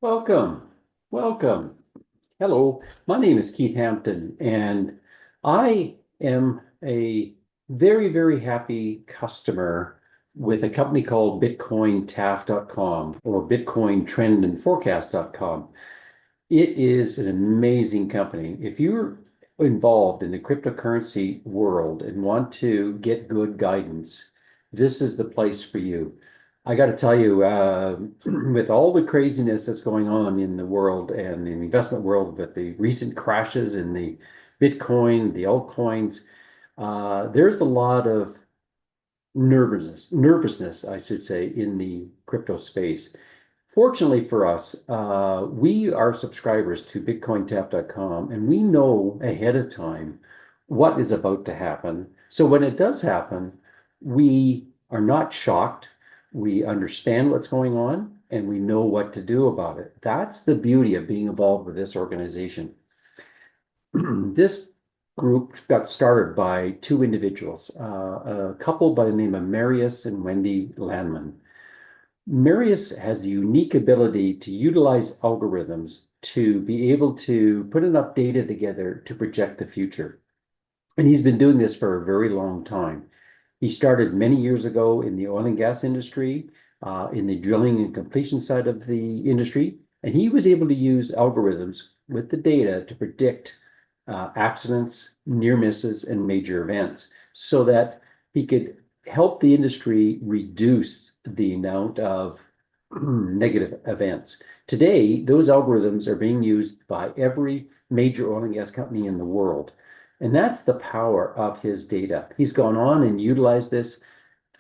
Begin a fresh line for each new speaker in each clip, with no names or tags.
Welcome, welcome. Hello, my name is Keith Hampton, and I am a very happy customer with a company called BitcoinTAF.com or BitcoinTrendAndForecast.com. It is an amazing company. If you're involved in the cryptocurrency world and want to get good guidance, this is the place for you. I got to tell you, with all the craziness that's going on in the world and in the investment world, with the recent crashes in the Bitcoin, the altcoins, there's a lot of nervousness, I should say, in the crypto space. Fortunately for us, we are subscribers to BitcoinTAF.com, and we know ahead of time what is about to happen. So when it does happen, we are not shocked. We understand what's going on, and we know what to do about it. That's the beauty of being involved with this organization. This group got started by two individuals, a couple by the name of Marius and Wendy Landman. Marius has a unique ability to utilize algorithms to be able to put enough data together to project the future. And he's been doing this for a very long time. He started many years ago in the oil and gas industry, in the drilling and completion side of the industry, and he was able to use algorithms with the data to predict accidents, near misses, and major events so that he could help the industry reduce the amount of negative events. Today, those algorithms are being used by every major oil and gas company in the world. And that's the power of his data. He's gone on and utilized this,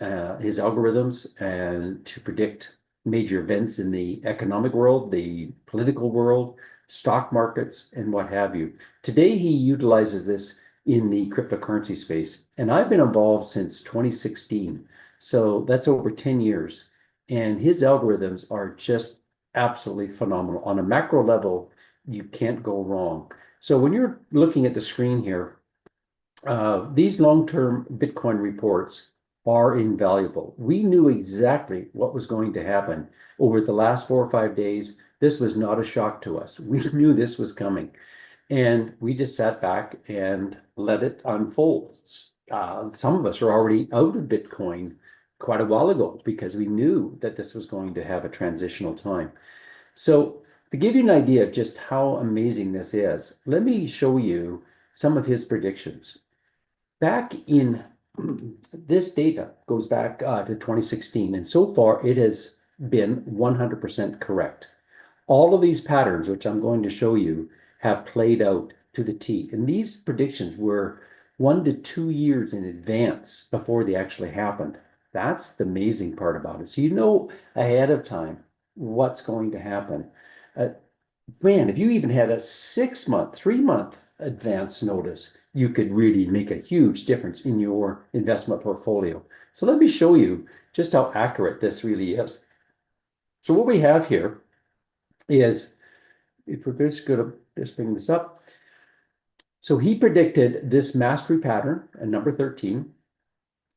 his algorithms, and to predict major events in the economic world, the political world, stock markets, and what have you. Today, he utilizes this in the cryptocurrency space. And I've been involved since 2016. So that's over 10 years. And his algorithms are just absolutely phenomenal. On a macro level, you can't go wrong. So when you're looking at the screen here, these long-term Bitcoin reports are invaluable. We knew exactly what was going to happen over the last 4 or 5 days. This was not a shock to us. We knew this was coming. And we just sat back and let it unfold. Some of us are already out of Bitcoin quite a while ago because we knew that this was going to have a transitional time. So to give you an idea of just how amazing this is, let me show you some of his predictions. Back in this data goes back to 2016, and so far it has been 100% correct. All of these patterns, which I'm going to show you, have played out to the T. And these predictions were 1 to 2 years in advance before they actually happened. That's the amazing part about it. So you know ahead of time what's going to happen. Man, if you even had a 6-month, 3-month advance notice, you could really make a huge difference in your investment portfolio. So let me show you just how accurate this really is. So what we have here is, if we're just going to just bring this up. So he predicted this mastery pattern, and number 13,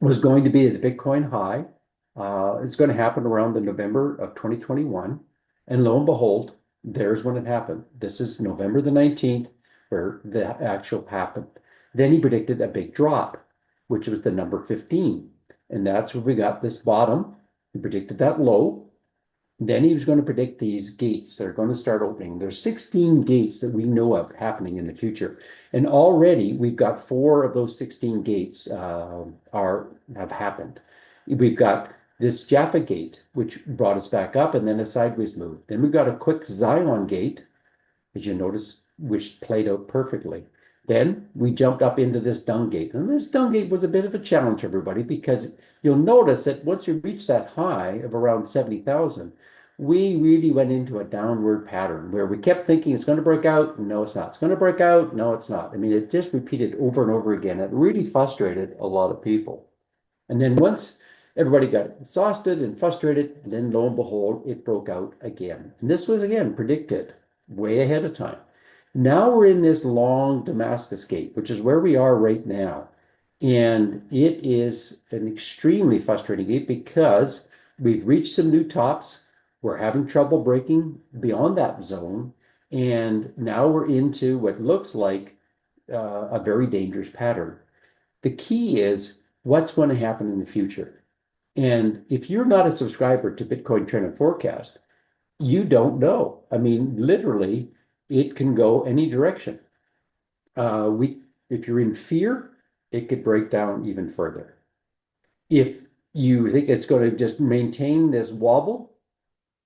was going to be the Bitcoin high. It's going to happen around the November of 2021. And lo and behold, there's when it happened. This is November the 19th, where the actual happened. Then he predicted a big drop, which was the number 15. And that's where we got this bottom. He predicted that low. Then he was going to predict these gates that are going to start opening. There's 16 gates that we know of happening in the future. And already we've got 4 of those 16 gates have happened. We've got this Jaffa gate, which brought us back up, and then a sideways move. Then we've got a quick Zion gate, as you notice, which played out perfectly. Then we jumped up into this dung gate. And this dung gate was a bit of a challenge, everybody, because you'll notice that once we reach that high of around 70,000, we really went into a downward pattern where we kept thinking it's going to break out. No, it's not. It's going to break out. No, it's not. I mean, it just repeated over and over again. It really frustrated a lot of people. And then once everybody got exhausted and frustrated, and then lo and behold, it broke out again. And this was, again, predicted way ahead of time. Now we're in this long Damascus gate, which is where we are right now. And it is an extremely frustrating gate because we've reached some new tops. We're having trouble breaking beyond that zone. And now we're into what looks like a very dangerous pattern. The key is what's going to happen in the future. And if you're not a subscriber to Bitcoin Trend and Forecast, you don't know. I mean, literally, it can go any direction. If you're in fear, it could break down even further. If you think it's going to just maintain this wobble,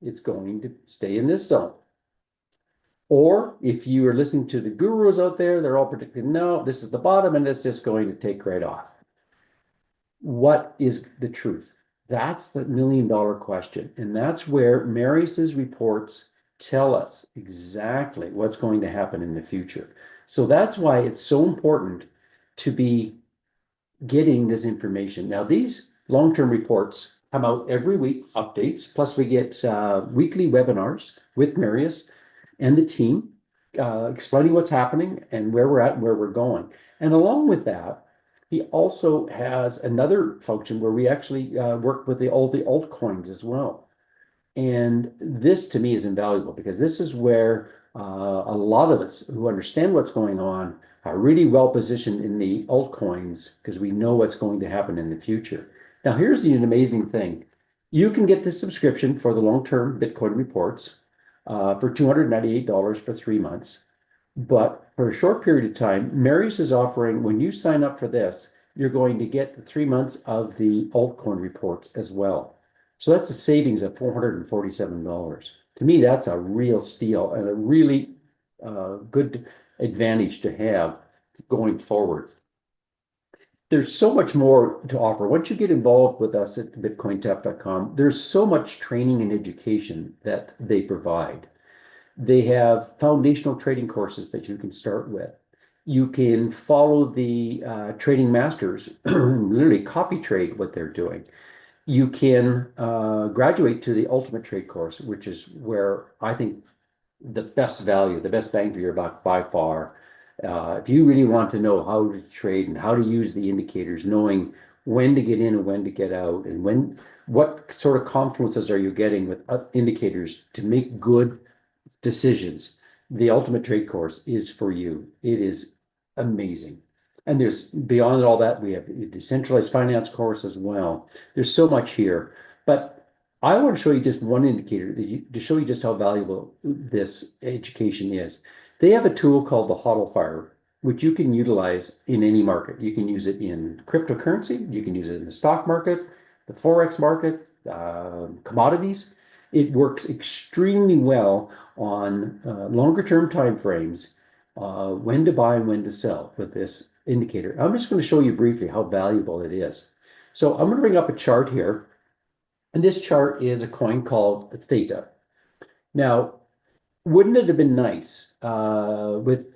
it's going to stay in this zone. Or if you are listening to the gurus out there, they're all predicting, no, this is the bottom and it's just going to take right off. What is the truth? That's the million-dollar question. And that's where Marius's reports tell us exactly what's going to happen in the future. So that's why it's so important to be getting this information. Now, these long-term reports come out every week, updates, plus we get weekly webinars with Marius and the team explaining what's happening and where we're at and where we're going. And along with that, he also has another function where we actually work with all the altcoins as well. And this to me is invaluable because this is where a lot of us who understand what's going on are really well positioned in the altcoins because we know what's going to happen in the future. Now, here's an amazing thing. You can get this subscription for the long-term Bitcoin reports for $298 for 3 months. But for a short period of time, Marius is offering, when you sign up for this, you're going to get 3 months of the altcoin reports as well. So that's a savings of $447. To me, that's a real steal and a really good advantage to have going forward. There's so much more to offer. Once you get involved with us at BitcoinTAF.com, there's so much training and education that they provide. They have foundational trading courses that you can start with. You can follow the trading masters, literally copy trade what they're doing. You can graduate to the ultimate trade course, which is where I think the best value, the best bang for your buck by far. If you really want to know how to trade and how to use the indicators, knowing when to get in and when to get out, and what sort of confluences are you getting with indicators to make good decisions, the ultimate trade course is for you. It is amazing. And there's beyond all that, we have a decentralized finance course as well. There's so much here, but I want to show you just one indicator to show you just how valuable this education is. They have a tool called the HODL Fire, which you can utilize in any market. You can use it in cryptocurrency. You can use it in the stock market, the Forex market, commodities. It works extremely well on longer term time frames, when to buy and when to sell with this indicator. I'm just going to show you briefly how valuable it is. So I'm going to bring up a chart here. And this chart is a coin called Theta. Now, wouldn't it have been nice with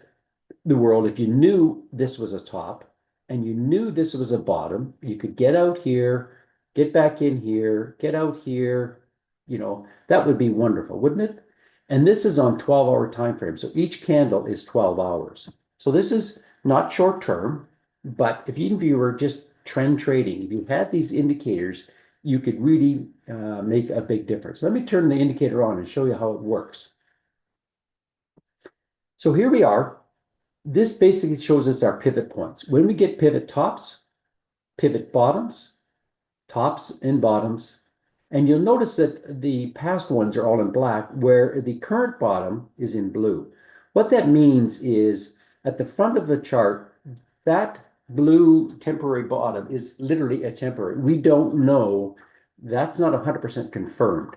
the world if you knew this was a top and you knew this was a bottom? You could get out here, get back in here, get out here. That would be wonderful, wouldn't it? And this is on 12-hour time frame. So each candle is 12 hours. So this is not short term, but if you were just trend trading, if you had these indicators, you could really make a big difference. Let me turn the indicator on and show you how it works. So here we are. This basically shows us our pivot points. When we get pivot tops, pivot bottoms, tops and bottoms, and you'll notice that the past ones are all in black, where the current bottom is in blue. What that means is at the front of the chart, that blue temporary bottom is literally a temporary. We don't know. That's not 100% confirmed.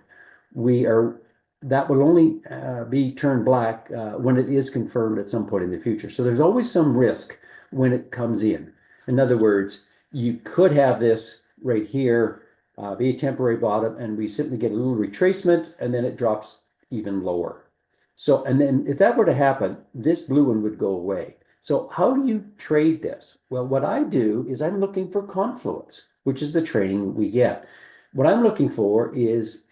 That will only be turned black when it is confirmed at some point in the future. So there's always some risk when it comes in. In other words, you could have this right here be a temporary bottom, and we simply get a little retracement, and then it drops even lower. So, and then if that were to happen, this blue one would go away. So how do you trade this? Well, what I do is I'm looking for confluence, which is the trading we get. What I'm looking for is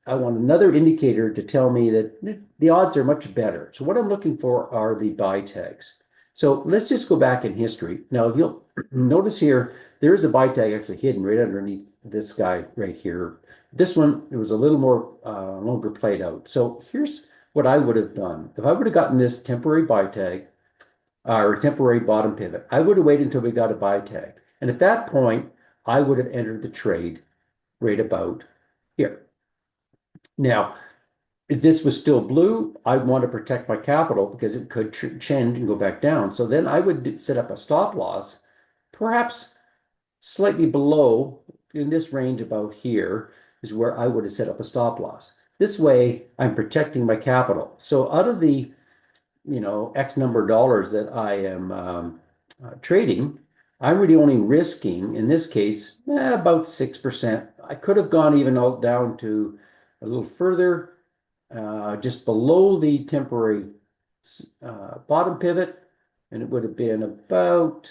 I want another indicator to tell me that the odds are much better. So what I'm looking for are the buy tags. So let's just go back in history. Now, if you'll notice here, there is a buy tag actually hidden right underneath this guy right here. This one, it was a little more longer played out. So here's what I would have done. If I would have gotten this temporary buy tag or temporary bottom pivot, I would have waited until we got a buy tag. And at that point, I would have entered the trade right about here. Now, if this was still blue, I'd want to protect my capital because it could change and go back down. So then I would set up a stop loss, perhaps slightly below in this range about here is where I would have set up a stop loss. This way, I'm protecting my capital. So out of the, X number of dollars that I am trading, I'm really only risking, in this case, about 6%. I could have gone even out down to a little further, just below the temporary bottom pivot, and it would have been about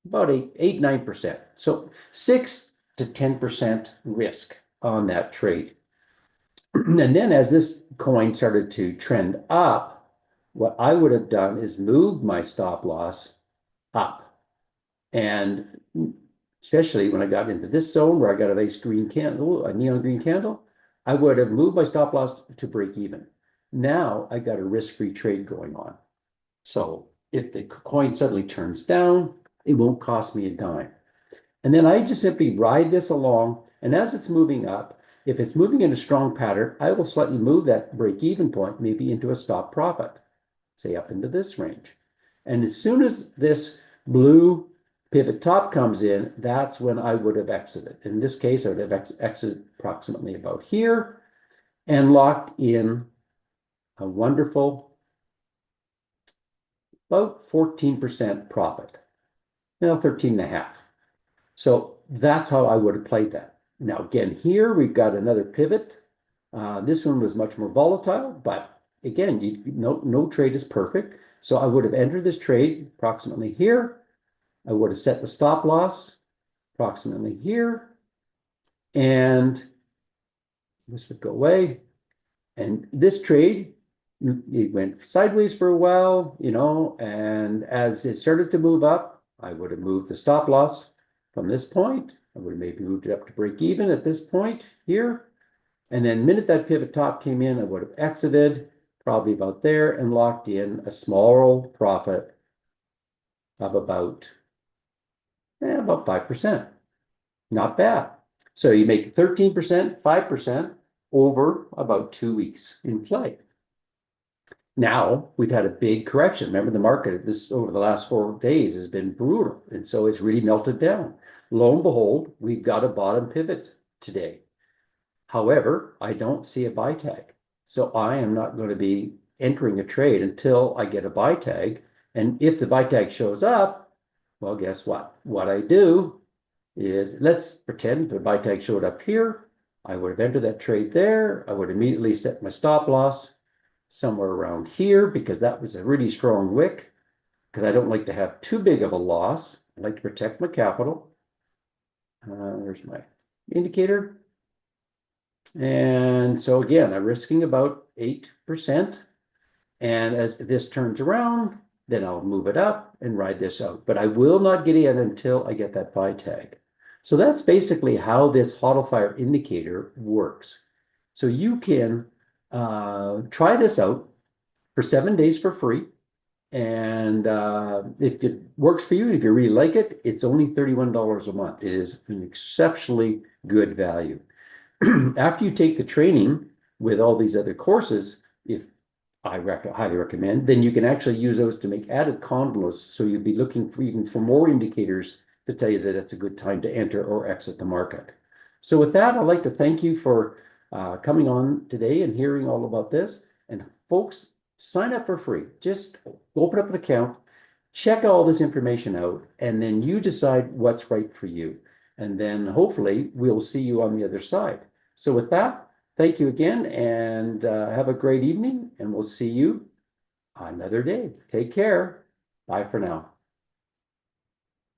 9%. So 6 to 10% risk on that trade. And then as this coin started to trend up, what I would have done is moved my stop loss up. And especially when I got into this zone where I got a nice green candle, a neon green candle, I would have moved my stop loss to break even. Now I got a risk-free trade going on. So if the coin suddenly turns down, it won't cost me a dime. And then I just simply ride this along. And as it's moving up, if it's moving in a strong pattern, I will slightly move that break-even point maybe into a stop profit, say up into this range. And as soon as this blue pivot top comes in, that's when I would have exited. In this case, I would have exited approximately about here and locked in a wonderful about 14% profit. 13.5. So that's how I would have played that. Now, again, here we've got another pivot. This one was much more volatile, but again, no trade is perfect. So I would have entered this trade approximately here. I would have set the stop loss approximately here. And this would go away. And this trade, it went sideways for a while, and as it started to move up, I would have moved the stop loss from this point. I would have maybe moved it up to break even at this point here. And then the minute that pivot top came in, I would have exited probably about there and locked in a small profit of about 5%. Not bad. So you make 13%, 5% over about 2 weeks in play. Now we've had a big correction. Remember, the market over the last 4 days has been brutal, and so it's really melted down. Lo and behold, we've got a bottom pivot today. However, I don't see a buy tag, so I am not going to be entering a trade until I get a buy tag. And if the buy tag shows up, well, guess what? What I do is, let's pretend the buy tag showed up here. I would have entered that trade there. I would immediately set my stop loss somewhere around here because that was a really strong wick, because I don't like to have too big of a loss. I like to protect my capital. There's my indicator. And so again, I'm risking about 8%. And as this turns around, then I'll move it up and ride this out. But I will not get in until I get that buy tag. So that's basically how this HODL Fire indicator works. So you can try this out for 7 days for free. And if it works for you, if you really like it, it's only $31 a month. It is an exceptionally good value. After you take the training with all these other courses, if I highly recommend, then you can actually use those to make added condos. So you'll be looking for even for more indicators to tell you that it's a good time to enter or exit the market. So with that, I'd like to thank you for coming on today and hearing all about this. And folks, sign up for free. Just open up an account, check all this information out, and then you decide what's right for you. And then hopefully we'll see you on the other side. So with that, thank you again, and have a great evening, and we'll see you another day. Take care. Bye for now.